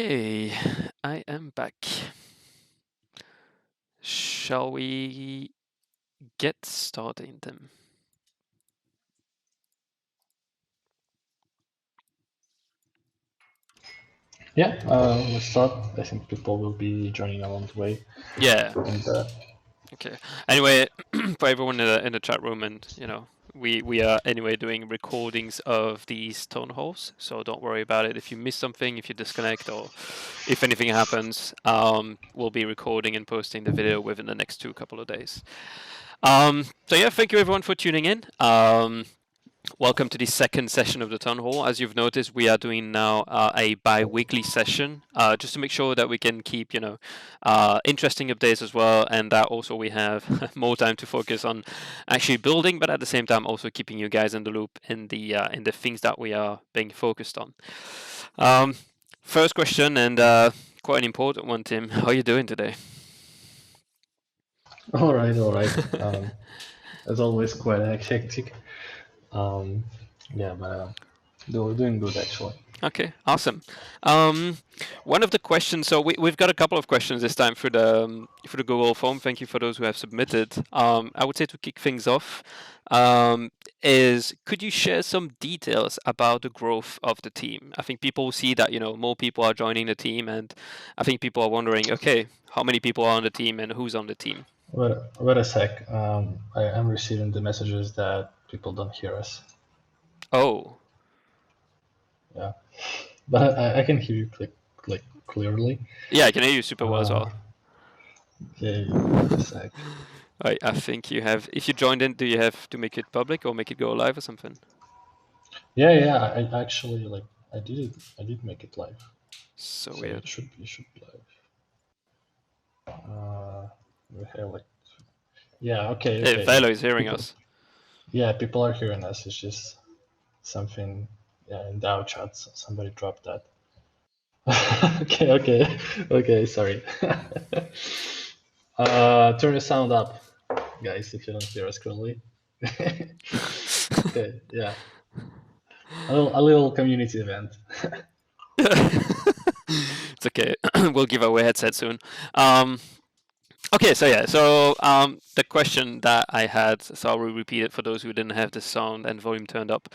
Okay, I am back. Shall we get started then? Yeah, let's start. I think people will be joining along the way. Yeah. And Okay. Anyway, for everyone in the chat room, and we are anyway doing recordings of these Townhalls, so don't worry about it. If you miss something, if you disconnect, or if anything happens, we'll be recording and posting the video within the next couple of days. So yeah, thank you everyone for tuning in. Welcome to the second session of the Townhall. As you've noticed, we are doing now a bi-weekly session, just to make sure that we can keep, interesting updates as well, and that also we have more time to focus on actually building, but at the same time also keeping you guys in the loop in the things that we are being focused on. First question, and quite an important one, Tim. How are you doing today? all right. As always, quite hectic. Yeah, but doing good actually. Okay, awesome. One of the questions, so we've got a couple of questions this time for the Google form. Thank you for those who have submitted. I would say to kick things off, is could you share some details about the growth of the team? I think people see that more people are joining the team, and I think people are wondering, okay, how many people are on the team and who's on the team? Wait a sec. I am receiving the messages that people don't hear us. Oh, Yeah, but I can hear you like clearly. yeah, I can hear you super well as well. Yeah, wait a sec. I think you have. If you joined in, do you have to make it public or make it go live or something? Yeah. I actually like I did it. I did make it live, So so weird. it should be live. We have like yeah. Hey, Okay. Velo is hearing People, us. yeah, people are hearing us. It's just something. Yeah, in DAO chats, somebody dropped that. Okay. Sorry. Turn the sound up, guys, if you don't hear us clearly. Okay, yeah, a little community event. It's okay. We'll give away headset soon. Okay, so yeah, the question that I had, so I'll repeat it for those who didn't have the sound and volume turned up,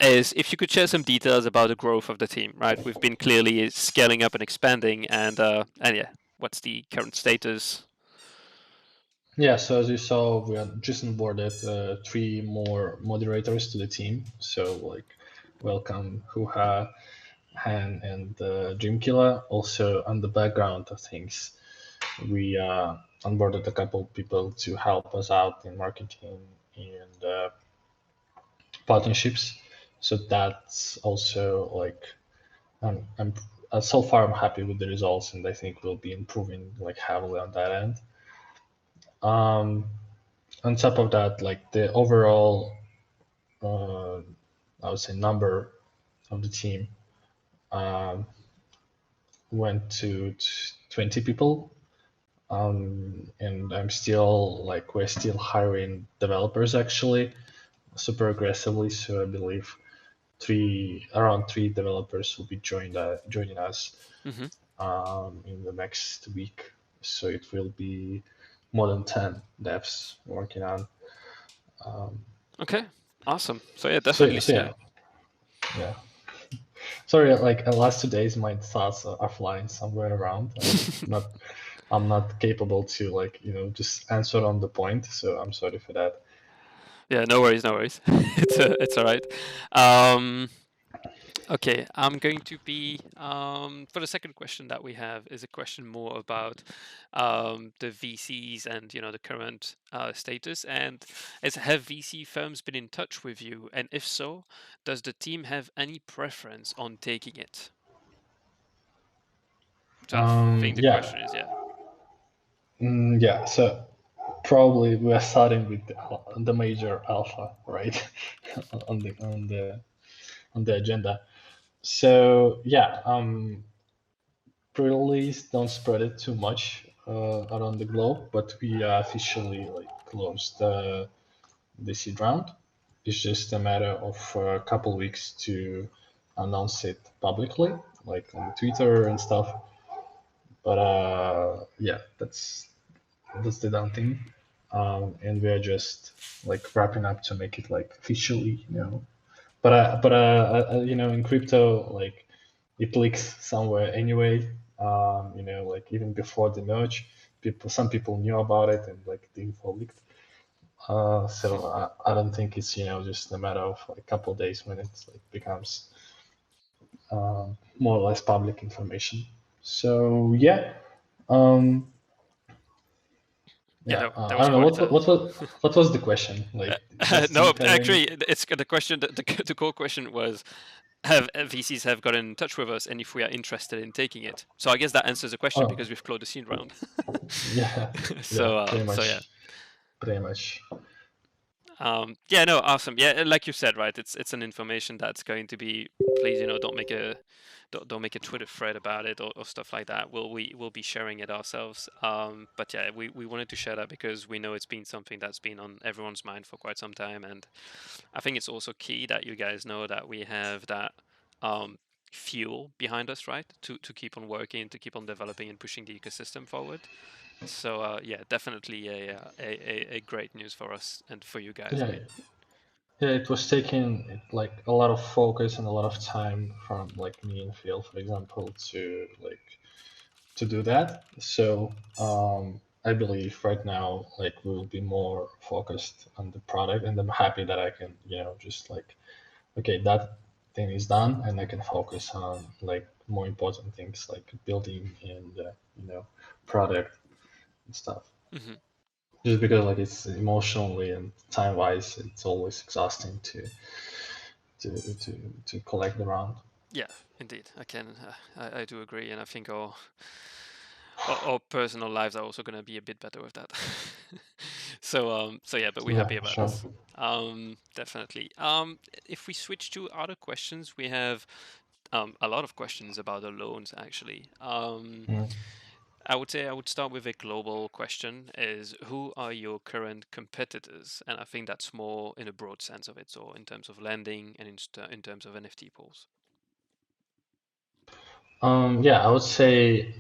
is if you could share some details about the growth of the team, right? We've been clearly scaling up and expanding, and yeah, what's the current status? Yeah, so as you saw, we have just onboarded 3 more moderators to the team. So like, welcome Huha, Han, and Dreamkiller. Also, on the background of things, we onboarded a couple people to help us out in marketing and partnerships. So that's also like I'm so far I'm happy with the results, and I think we'll be improving like heavily on that end. Um, on top of that, like the overall, I would say number of the team um, went to 20 people. And we're still hiring developers actually super aggressively. So I believe around 3 developers will be joining us Mm-hmm. in the next week. So it will be more than 10 devs working on. Okay, awesome. So yeah, So, definitely so scale. yeah. Sorry, like the last 2 days, my thoughts are flying somewhere around. I'm not capable to just answer on the point. So I'm sorry for that. Yeah, no worries, no worries. It's all right. Um, Okay, I'm going to be for the second question that we have is a question more about the VCs and the current status, and is have VC firms been in touch with you, and if so, does the team have any preference on taking it? So I think the Yeah, question is, yeah. yeah. So probably we are starting with the major alpha, right, on the agenda. So yeah, please don't spread it too much around the globe. But we officially like closed the seed round. It's just a matter of a couple weeks to announce it publicly. like on Twitter and stuff. But yeah, that's the done thing. And we are just like wrapping up to make it like officially, in crypto, like it leaks somewhere anyway. Like even before the merge, some people knew about it and like the info leaked. So I don't think it's just a matter of like a couple of days when it like becomes more or less public information. So yeah, um, Yeah, yeah. that I was don't know quite a. what was the question. Like, does No, Steve have any? actually, it's the question. The core question was, have VCs have got in touch with us, and if we are interested in taking it. So I guess that answers the question Oh, because we've closed the scene round. yeah, yeah, So yeah. pretty much. Yeah, no, awesome. Yeah, like you said, right? It's an information that's going to be. Please, don't make a Twitter thread about it or stuff like that. We'll be sharing it ourselves. But yeah, we wanted to share that because we know it's been something that's been on everyone's mind for quite some time, and I think it's also key that you guys know that we have that um, fuel behind us, right? To keep on working, to keep on developing and pushing the ecosystem forward. So yeah, definitely a great news for us and for you guys, Yeah, right? yeah. It was taking like a lot of focus and a lot of time from like me and Phil, for example, to do that. So I believe right now, like we will be more focused on the product, and I'm happy that I can, just like, okay, that thing is done, and I can focus on like more important things like building and product and stuff. Hmm. Just because like it's emotionally and time wise, it's always exhausting to collect the round. Yeah, indeed. I do agree, and I think our personal lives are also going to be a bit better with that. So yeah, but we're Yeah, happy about sure. this. Definitely. If we switch to other questions, we have a lot of questions about the loans actually. Mm. I would say I would start with a global question: is who are your current competitors? And I think that's more in a broad sense of it, so in terms of lending and in terms of NFT pools. Yeah, I would say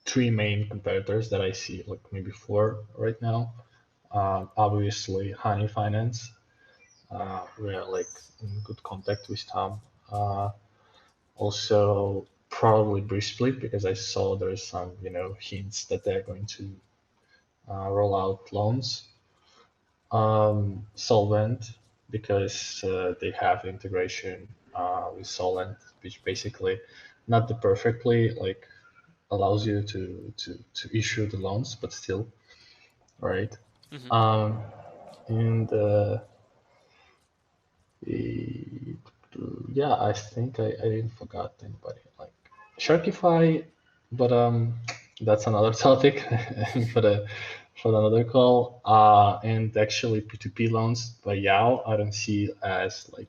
three main competitors that I see, like maybe four right now. Obviously, Honey Finance. We are like in good contact with Tom. Uh, Also, probably Briefly because I saw there's some hints that they're going to roll out loans. Solvent because they have integration with Solvent, which basically not the perfectly like allows you to issue the loans, but still, right? Hmm. Um, and the, yeah, I think I didn't forgot anybody like Sharkify, but that's another topic for the for another call. And actually P2P loans by Yao, I don't see as like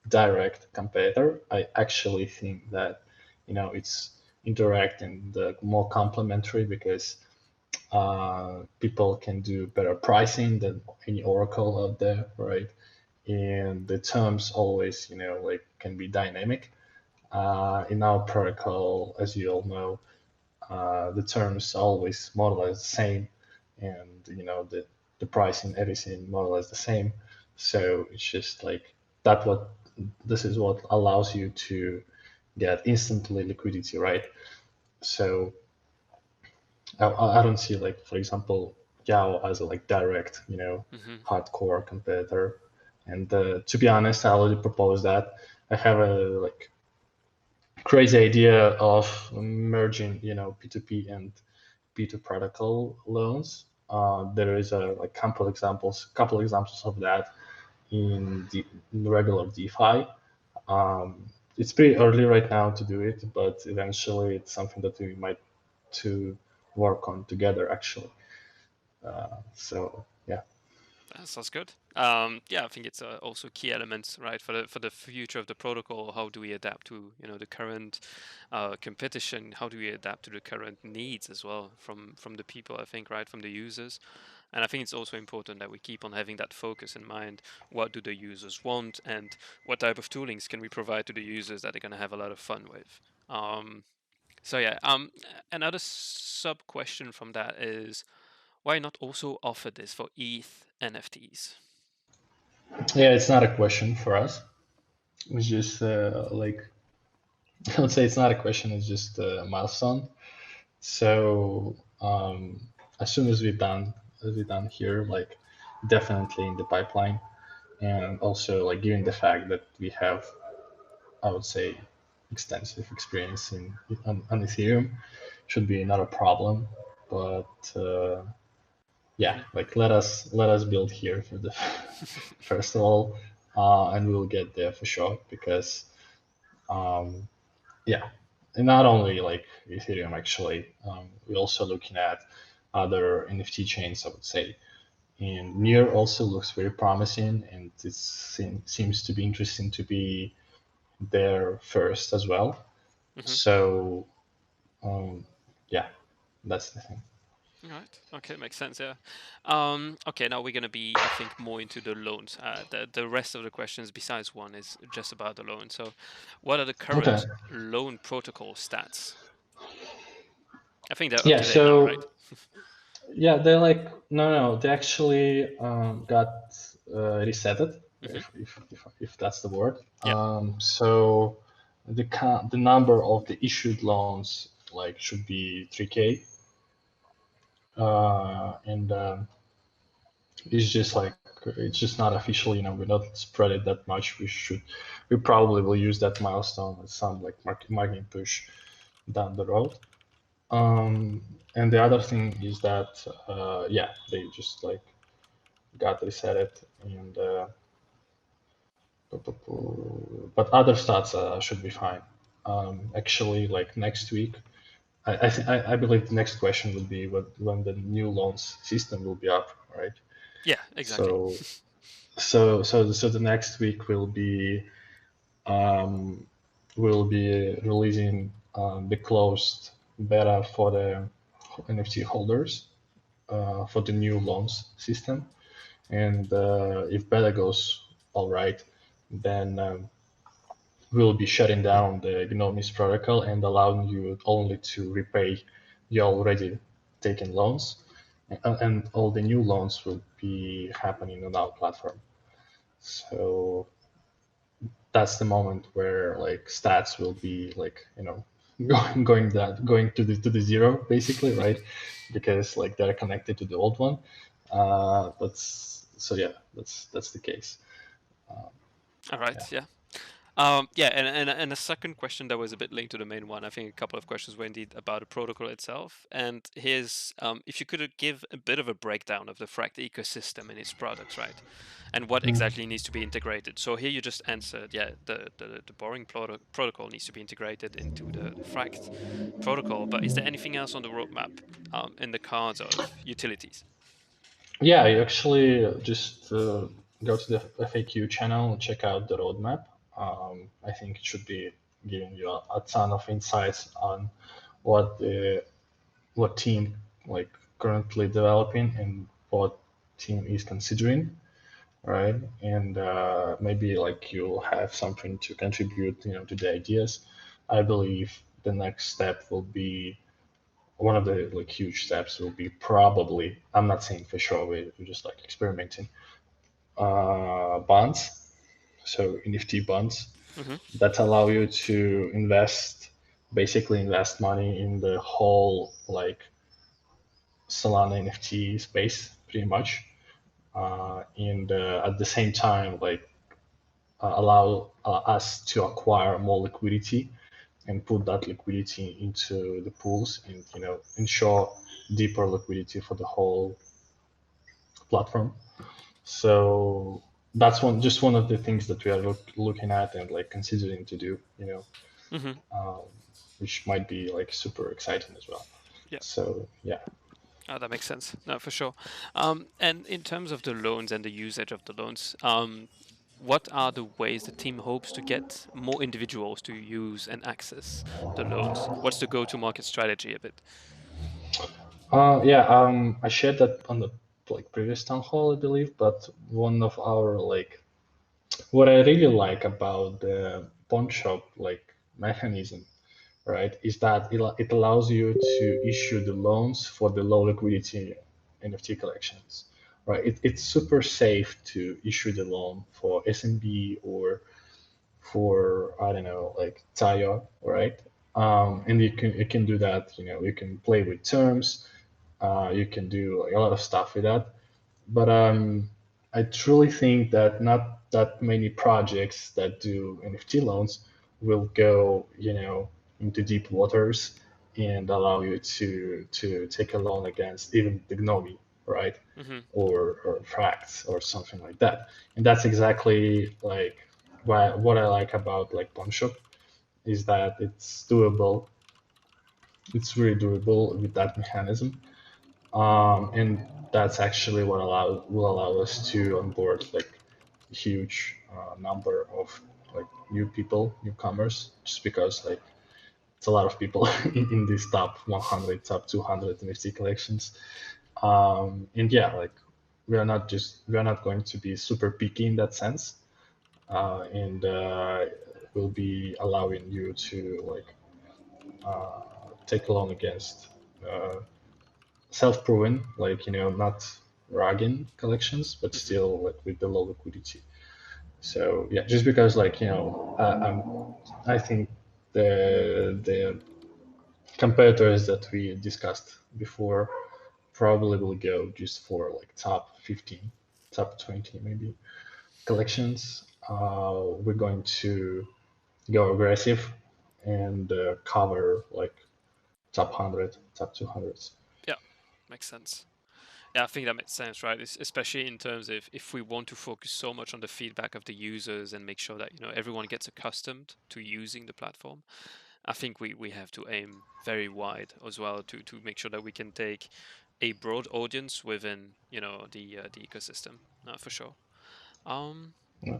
direct competitor. I actually think that it's indirect and more complementary because people can do better pricing than any Oracle out there, right? And the terms always, like can be dynamic. In our protocol, as you all know, the terms are always more or less the same, and the pricing, everything more or less the same. So it's just like that. What this is what allows you to get instantly liquidity, right? So I don't see like, for example, Yao as a like direct, Hmm. hardcore competitor. And to be honest, I already proposed that. I have a like crazy idea of merging, P2P and P2 protocol loans. There is a like couple examples of that in the regular DeFi. It's pretty early right now to do it, but eventually it's something that we might to work on together actually. So yeah. That sounds good. Yeah, I think it's also key elements, right, for the future of the protocol. How do we adapt to the current competition? How do we adapt to the current needs as well from the people? I think, right, from the users. And I think it's also important that we keep on having that focus in mind. What do the users want, and what type of toolings can we provide to the users that they're going to have a lot of fun with? So yeah, another sub question from that is, why not also offer this for ETH NFTs? Yeah, it's not a question for us. It's just like I would say it's not a question. It's just a milestone. So as soon as we're done here, like definitely in the pipeline, and also like given the fact that we have, I would say, extensive experience on Ethereum, should be not a problem. But yeah, like let us build here for the first of all, and we'll get there for sure because um, yeah, and not only like Ethereum actually, we're also looking at other NFT chains, I would say. And Near also looks very promising, and it seems to be interesting to be there first as well. Mm-hmm. So yeah, that's the thing. All right. Okay, makes sense. Yeah. Okay, now we're gonna be, I think, more into the loans. The rest of the questions, besides one, is just about the loan. So, what are the Okay. current loan protocol stats? I think they're up Yeah. to date now, right? So yeah, they're like no, they actually got resetted, Mm-hmm. if that's the word. Yeah. So the number of the issued loans like should be 3K, and it's just like it's just not official. We're not spread it that much. We probably will use that milestone as some like marketing push down the road. And the other thing is that yeah, they just like got reset it, and but other stats should be fine. Actually, like next week, I believe the next question would be when the new loans system will be up, right? Yeah. Exactly. So so the next week um, will be releasing the closed beta for the NFT holders for the new loans system. And if beta goes all right, then we'll be shutting down the Gnomies protocol and allowing you only to repay your already taken loans. And all the new loans will be happening on our platform. So that's the moment where like stats will be like going to the zero basically, right? Because like they're connected to the old one. That's so yeah, that's the case. Um, All right. yeah. Yeah. Yeah, and a second question that was a bit linked to the main one. I think a couple of questions were indeed about the protocol itself. And here's if you could give a bit of a breakdown of the FRAKT ecosystem and its products, right? And what Mm. exactly needs to be integrated. So here you just answered, yeah, the boring protocol needs to be integrated into the FRAKT protocol. But is there anything else on the roadmap in the cards of utilities? Yeah, you actually just go to the FAQ channel and check out the roadmap. I think it should be giving you a ton of insights on what the what team like currently developing and what team is considering, right? And maybe like you'll have something to contribute, to the ideas. I believe the next step will be one of the like huge steps will be probably, I'm not saying for sure, we're just like experimenting, bonds. So NFT bonds Mm-hmm. that allow you to basically invest money in the whole like Solana NFT space, pretty much, and at the same time, like allow us to acquire more liquidity and put that liquidity into the pools, and ensure deeper liquidity for the whole platform. So that's one of the things that we are looking at and like considering to do, Mm-hmm. um, which might be like super exciting as well. Yeah. So yeah. Oh, that makes sense. No, for sure. And in terms of the loans and the usage of the loans, what are the ways the team hopes to get more individuals to use and access the loans? What's the go-to-market strategy a bit? Yeah, I shared that on the like previous town hall, I believe. But one of our like what I really like about the pawn shop like mechanism, right, is that it allows you to issue the loans for the low liquidity NFT collections, right? It's super safe to issue the loan for SMB or for I don't know like Tayo, right? And you can do that. You know, you can play with terms. You can do like, a lot of stuff with that. But I truly think that not that many projects that do NFT loans will go, you know, into deep waters and allow you to take a loan against even the Gnomy, right? Mm-hmm. Or FRAKT or something like that. And that's exactly like what I like about like PawnShop is that it's doable. It's really doable with that mechanism, and that's actually what will allow us to onboard like a huge number of like new people, newcomers, just because like it's a lot of people in these top 100, top 200 NFT collections. And yeah, like we are not going to be super picky in that sense, and we'll be allowing you to like take along against self-proven, like you know, not ragging collections, but Mm-hmm. still like with the low liquidity. So yeah, just because like you know, I think the competitors that we discussed before probably will go just for like top 15, top 20 maybe collections. We're going to go aggressive and cover like top 100, top 200s. Yeah, makes sense. Yeah, I think that makes sense, right? Especially in terms of if we want to focus so much on the feedback of the users and make sure that everyone gets accustomed to using the platform. I think we have to aim very wide as well to make sure that we can take a broad audience within the ecosystem. For sure. Um, Yeah.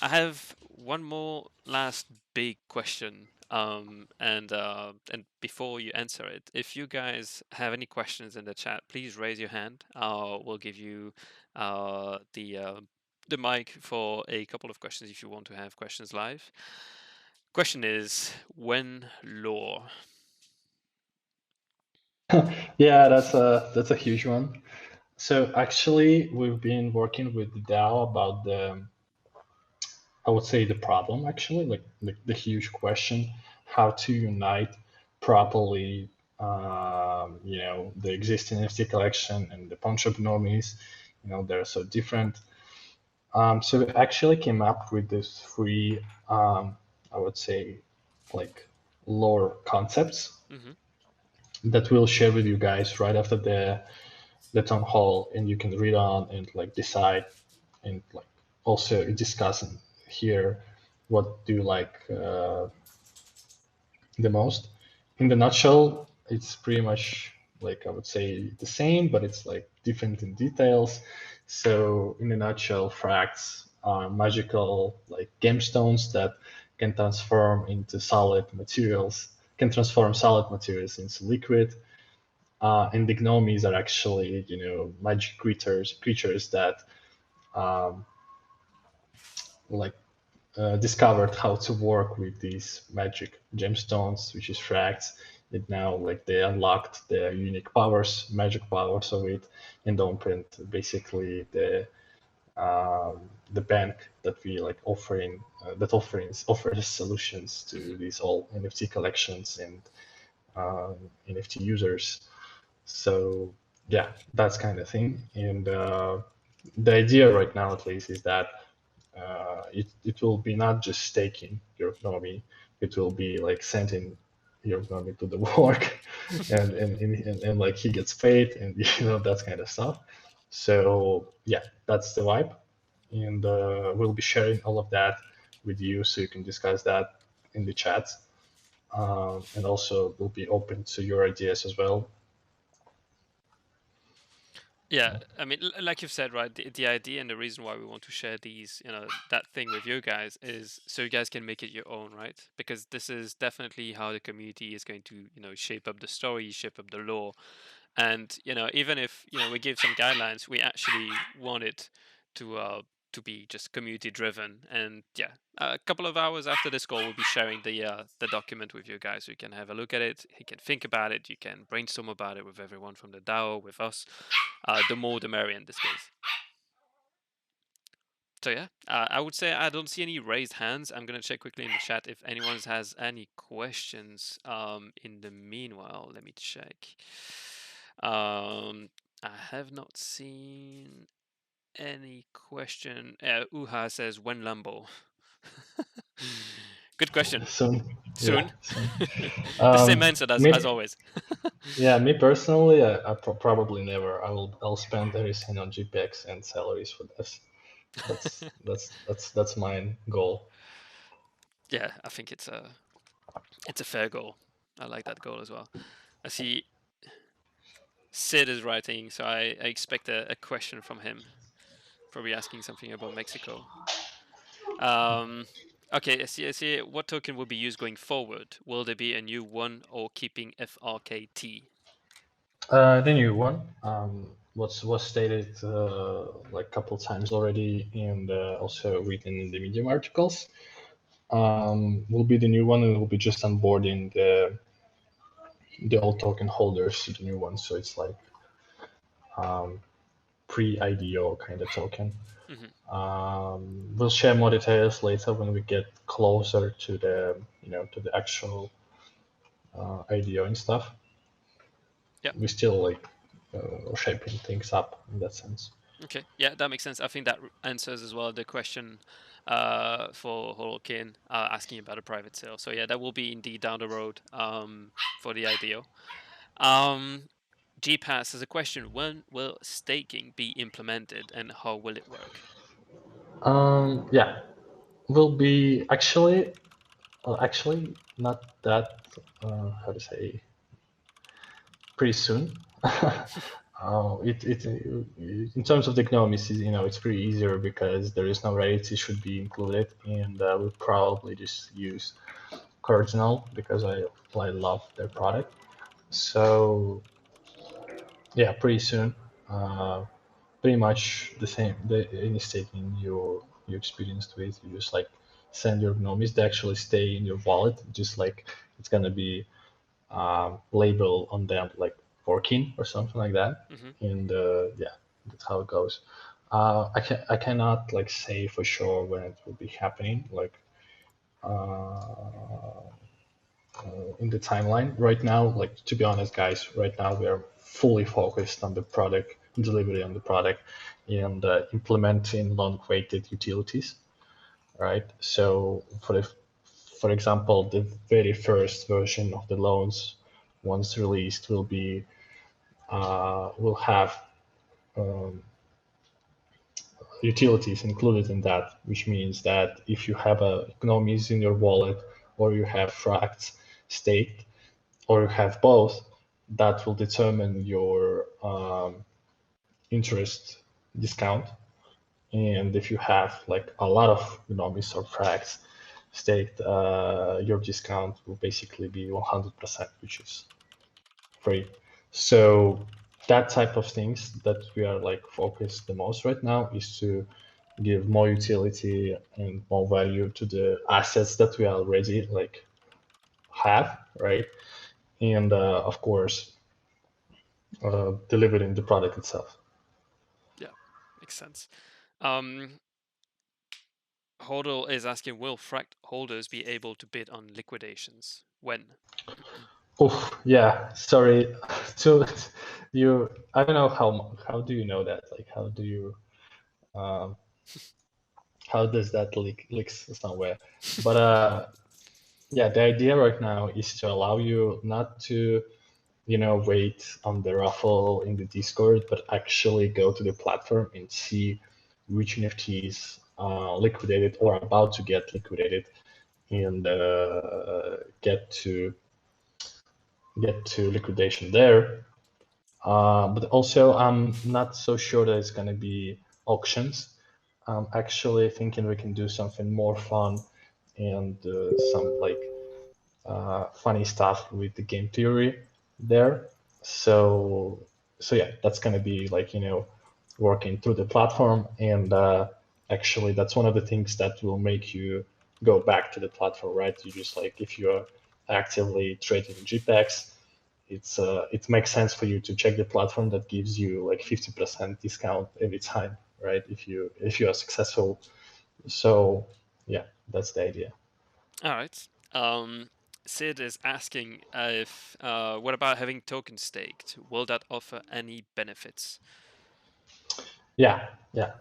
I have one more last big question. And before you answer it, if you guys have any questions in the chat, please raise your hand. We'll give you the mic for a couple of questions if you want to have questions live. Question is, when lore? Yeah, that's a huge one. So actually, we've been working with the DAO about the, I would say the problem actually, like the huge question, how to unite properly, you know, the existing NFT collection and the bunch of normies. You know, they're so different. So we actually came up with this three, I would say, like lore concepts Mm-hmm. that we'll share with you guys right after the town hall, and you can read on and like decide and like also discuss and hear what do you like the most. In the nutshell, it's pretty much like I would say the same, but it's like different in details. So in a nutshell, fracts are magical like gemstones that can transform into solid materials, can transform solid materials into liquid. And the gnomies are actually, you know, magic creatures that um, like discovered how to work with these magic gemstones, which is fracts. And now, like they unlocked the unique powers, magic powers of it, and opened basically the bank that we like offering that offers solutions Mm-hmm. to these all NFT collections and NFT users. So yeah, that's kind of thing. And the idea right now, at least, is that it will be not just staking your economy, it will be like sending your economy to the work, and like he gets paid, and you know that kind of stuff. So yeah, that's the vibe, and we'll be sharing all of that with you, so you can discuss that in the chat, and also we'll be open to your ideas as well. Yeah, I mean, like you've said, right? The idea and the reason why we want to share these, that thing with you guys is so you guys can make it your own, right? Because this is definitely how the community is going to, shape up the story, shape up the lore, And even if we give some guidelines, we actually want it to be just community driven. And yeah, a couple of hours after this call, we'll be sharing the document with you guys, so you can have a look at it, you can think about it, you can brainstorm about it with everyone from the DAO, with us. The more the merrier in this case. So yeah, I would say I don't see any raised hands. I'm gonna check quickly in the chat if anyone has any questions. In the meanwhile, let me check. I have not seen any question. Uha says, when Lambo? Good question. Soon. Yeah, Soon. soon. The same answer as Me, always. yeah, me personally, probably never. I'll spend everything on JPEGs and salaries for this. That's my goal. Yeah, I think it's a fair goal. I like that goal as well. I see Sid is writing, so I expect a question from him. Probably asking something about Mexico. Okay, I see. What token will be used going forward? Will there be a new one or keeping FRKT? The new one, was stated like a couple times already, and also written in the Medium articles. Will be the new one, and will be just onboarding the old token holders to the new one. So it's like pre-IDO kind of token. We'll share more details later when we get closer to the actual IDO and stuff. Yeah. We still like shaping things up in that sense. Okay. Yeah, that makes sense. I think that answers as well the question for Holokin asking about a private sale. So yeah, that will be indeed down the road for the IDO. GPass has a question: when will staking be implemented, and how will it work? Yeah, will be actually not that how to say, pretty soon. It in terms of the Gnomies, it's pretty easier because there is no rates. It should be included, and we'll probably just use Cardinal because I love their product. So yeah, pretty soon. Uh, Pretty much the same. Any staking you experienced with, you just like send your Gnomies. They actually stay in your wallet, just like it's gonna be label on them like working or something like that. And yeah, that's how it goes. I cannot like say for sure when it will be happening, like in the timeline right now. Like, to be honest, guys, right now we are fully focused on the product delivery on the product and implementing long-awaited utilities, right? So for example, the very first version of the loans, once released, will have utilities included in that, which means that if you have a Gnomies in your wallet, or you have FRAKTs staked, or you have both, that will determine your interest discount. And if you have like a lot of Gnomies or FRAKTs staked, your discount will basically be 100%, which is free. So that type of things that we are like focused the most right now is to give more utility and more value to the assets that we already like have, right? And of course, delivering the product itself. Yeah, makes sense. Hodl is asking, will FRAKT holders be able to bid on liquidations? When? Oh yeah, sorry. So you, I don't know how do you know that? Like, um, how does that leaks somewhere? But yeah, the idea right now is to allow you not to wait on the raffle in the Discord, but actually go to the platform and see which NFTs liquidated or about to get liquidated, and get to liquidation there. But also, I'm not so sure that it's going to be auctions. I'm actually thinking we can do something more fun and some like funny stuff with the game theory there. So so yeah, that's going to be like, working through the platform. And actually, that's one of the things that will make you go back to the platform, right? You just like, if you're actively trading JPEGs, it makes sense for you to check the platform that gives you like 50% discount every time, right? If you are successful. So yeah, that's the idea. All right. Sid is asking if what about having tokens staked? Will that offer any benefits? Yeah, yeah.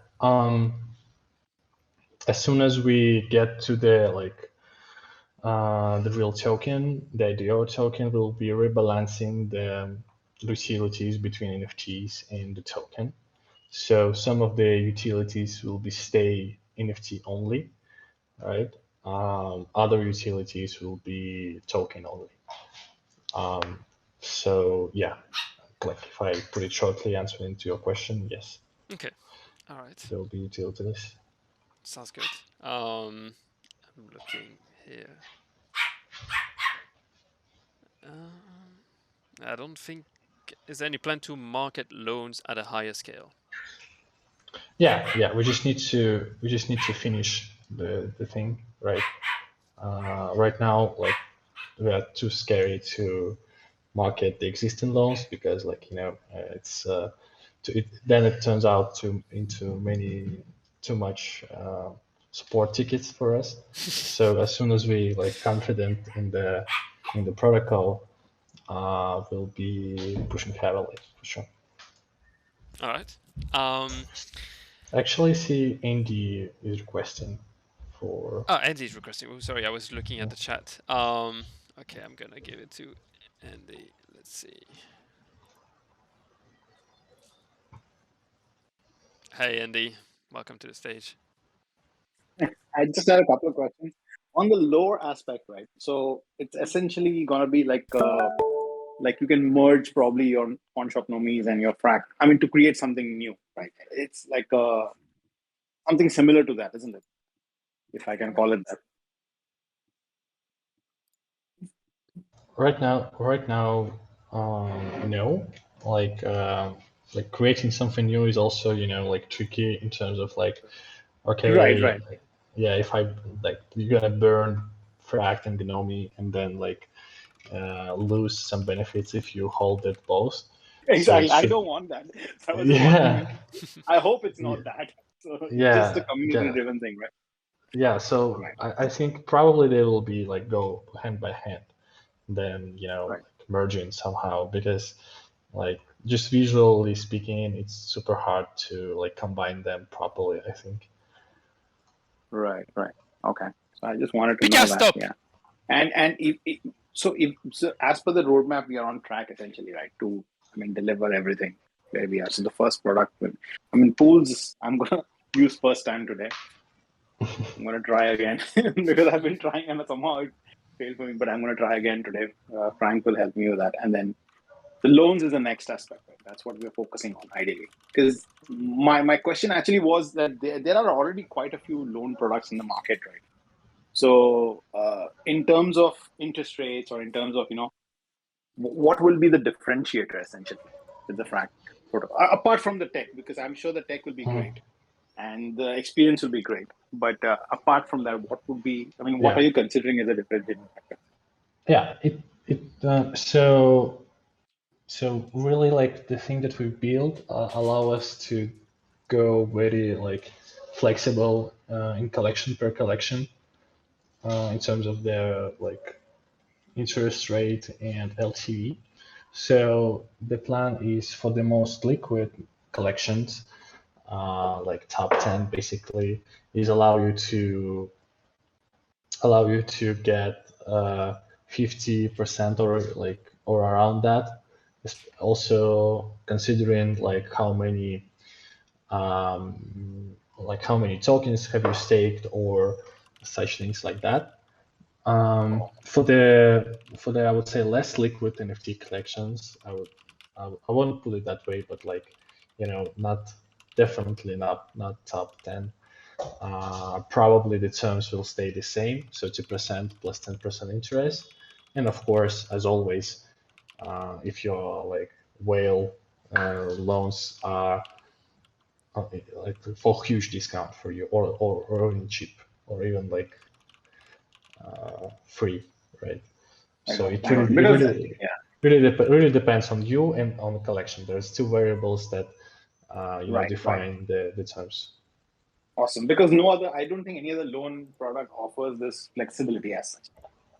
As soon as we get to the real token, the IDO token will be rebalancing the utilities between NFTs and the token. So some of the utilities will be stay NFT only, right? Other utilities will be token only. So yeah, like if I put it shortly, answering to your question, yes, Okay. All right. there will be utilities. Sounds good. I'm looking here. I don't think is there any plan to market loans at a higher scale. Yeah. We just need to finish the thing, right? Right now, like we are too scary to market the existing loans because, like it's then it turns out to into too much support tickets for us. So as soon as we like confident in the protocol, we'll be pushing heavily for sure. All right. Um, Actually, see Andy is requesting for. oh, Andy's requesting. Oh, sorry, I was looking at the chat. Okay, I'm gonna give it to Andy. Let's see. Hey, Andy. Welcome to the stage. I just had a couple of questions on the lore aspect, right? So it's essentially gonna be like you can merge probably your on-shop Gnomies and your FRAKT. I mean, to create something new, right? It's like something similar to that, isn't it? If I can call it that. Right now, no. Like creating something new is also like tricky in terms of like, Right, okay, right. like, yeah, if I like you're gonna burn Fract and Gnomi and then like lose some benefits if you hold it both. So it Exactly. I should, don't want that. So I was just wondering. yeah, I hope it's yeah, not that. So it's just a yeah, yeah. community-driven thing, right? Yeah, so Right, I think probably they will be like go hand by hand, then right, like merging somehow because like just visually speaking, it's super hard to like combine them properly, I think. right. Okay. So I just wanted to know Pika, that. stop! Yeah. And so as per the roadmap, we are on track essentially, right? To deliver everything where we are. So the first product will, pools. I'm gonna use first time today. I'm gonna try again because I've been trying and somehow it failed for me. But I'm gonna try again today. Frank will help me with that, and then the loans is the next aspect. Right? That's what we're focusing on ideally. Because my question actually was that there are already quite a few loan products in the market, right? So, in terms of interest rates, or in terms of what will be the differentiator essentially with the FRAKT protocol, apart from the tech, because I'm sure the tech will be Mhm. great and the experience will be great. But apart from that, what would be? What are Yeah, you considering as a differentiating factor? yeah. So really like the thing that we build allow us to go very like flexible in collection per collection in terms of their like interest rate and LTV. So the plan is for the most liquid collections, like top 10 basically, is allow you to get 50% or around that. Also considering like how many tokens have you staked or such things like that. For the I would say less liquid NFT collections, I won't put it that way, but like not definitely not top 10. Probably the terms will stay the same, so 2% plus 10% interest, and of course, as always, if you're like whale loans are like for huge discount for you, or even cheap, or even like free, right? So it Because really depends on you and on the collection. There's two variables that right. define the terms. Awesome. Because no other, I don't think any other loan product offers this flexibility as such.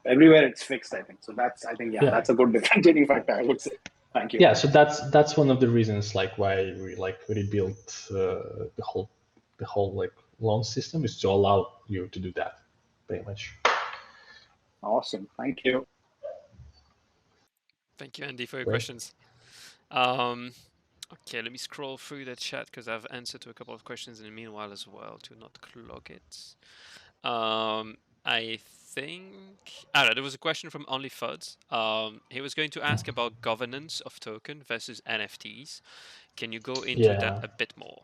Everywhere it's fixed, I think. So I think, Yeah. that's a good differentiating factor, I would say. Thank you. Yeah, so that's one of the reasons like why we like rebuilt the whole like loan system, is to allow you to do that, pretty much. Awesome. Thank you. Thank you, Andy, for your Great. questions. Okay, let me scroll through the chat because I've answered to a couple of questions in the meanwhile as well to not clog it. I think there was a question from Only Fuds. He was going to ask about governance of token versus NFTs. Can you go into that Yeah. a bit more?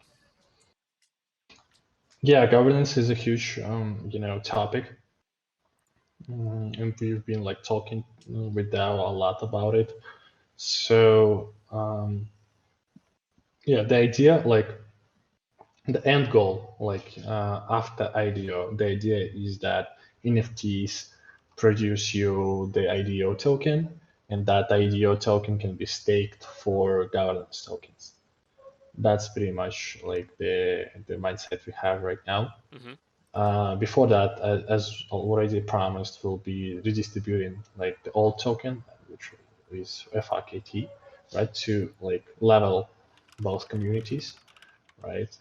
Yeah, governance is a huge topic. And we've been like talking with DAO a lot about it. So yeah, the idea, like the end goal, like after IDO, the idea is that NFTs produce you the IDO token, and that IDO token can be staked for governance tokens. That's pretty much like the mindset we have right now. Mm-hmm. Before that, as already promised, we'll be redistributing like the old token, which is FRKT, right, to like level both communities, right,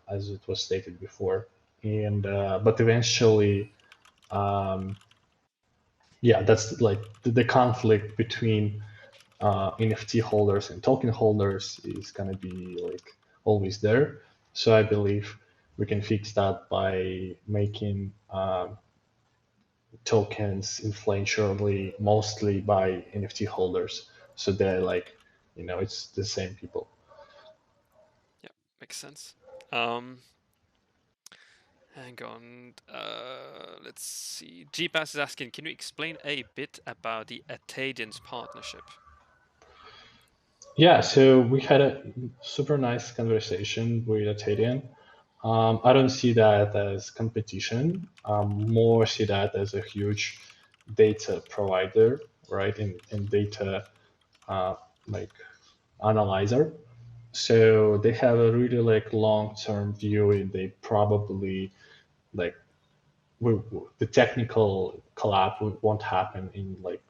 as it was stated before. And but eventually, yeah, that's like the conflict between NFT holders and token holders is gonna be like always there. So I believe we can fix that by making tokens influentially mostly by NFT holders. So they're like, it's the same people. Yeah, makes sense. Hang on. Let's see. GPass is asking, can you explain a bit about the Atadians partnership? Yeah, so we had a super nice conversation with Atadian. I don't see that as competition. More see that as a huge data provider, right? And data like analyzer. So they have a really like long-term view, and they probably like the technical collab won't happen in like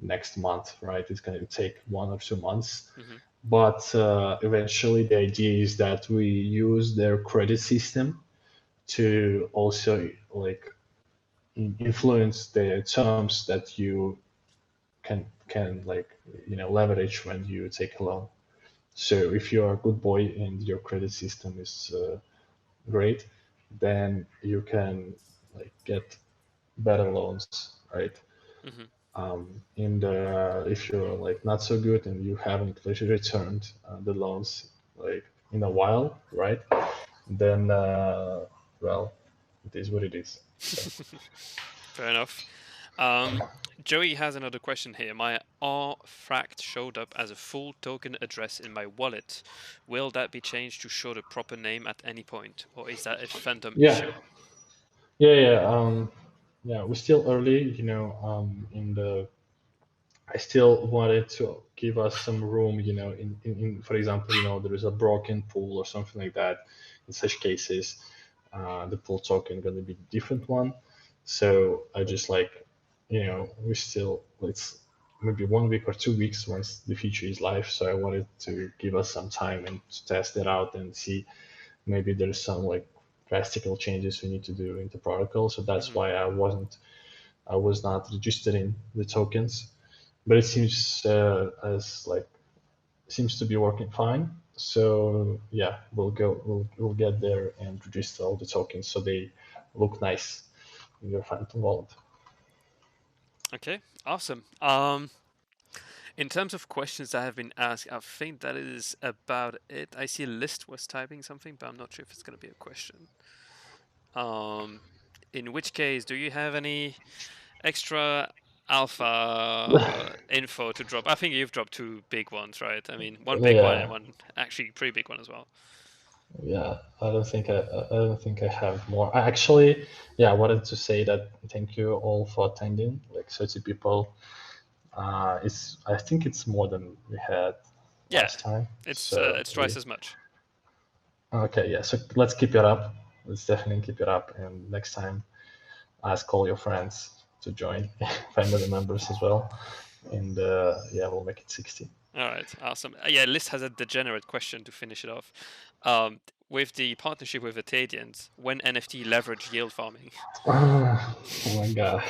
next month, right? It's going to take 1 or 2 months. Mm-hmm. But eventually, the idea is that we use their credit system to also like influence the terms that you can like leverage when you take a loan. So if you're a good boy and your credit system is great, then you can like get better loans, right? Mm-hmm. And if you're like not so good and you haven't actually returned the loans like in a while, right? Then well, it is what it is. So. Fair enough. Joey has another question here. My FRAKT showed up as a full token address in my wallet. Will that be changed to show the proper name at any point, or is that a phantom issue? Yeah. We're still early, in the. I still wanted to give us some room, in for example, there is a broken pool or something like that. In such cases, the pool token going to be a different one. So I just like, we still, it's maybe 1 week or 2 weeks once the feature is live. So I wanted to give us some time and to test it out and see maybe there's some like drastical changes we need to do in the protocol. So that's why I was not registering the tokens, but it seems as like seems to be working fine. So yeah, we'll get there and register all the tokens so they look nice in your Phantom wallet. Okay, awesome. In terms of questions that have been asked, I think that is about it. I see List was typing something, but I'm not sure if it's going to be a question. In which case, do you have any extra alpha info to drop. I think you've dropped 2 big ones, right? I mean, one big one and one actually pretty big one as well. Yeah, I don't think I have more. I actually, I wanted to say that thank you all for attending. Like 30 people. I think it's more than we had last time. It's So twice as much. okay, yeah. So let's keep it up. Let's definitely keep it up. And next time, ask all your friends to join, family members as well. And we'll make it 60. All right, awesome. Yeah, Liz has a degenerate question to finish it off. With the partnership with Atadians, when NFT leverage yield farming? Oh my god.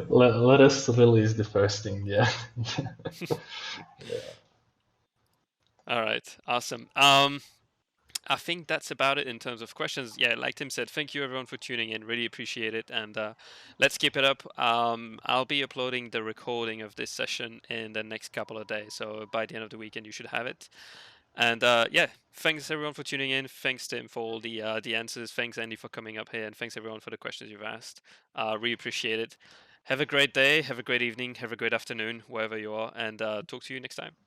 let us release the first thing, yeah. All right, awesome. I think that's about it in terms of questions. Yeah, like Tim said, thank you everyone for tuning in. Really appreciate it, and let's keep it up. I'll be uploading the recording of this session in the next couple of days, so by the end of the weekend you should have it. And thanks everyone for tuning in. Thanks Tim for all the answers. Thanks Andy for coming up here, and thanks everyone for the questions you've asked. Really appreciate it. Have a great day. Have a great evening. Have a great afternoon, wherever you are, and talk to you next time.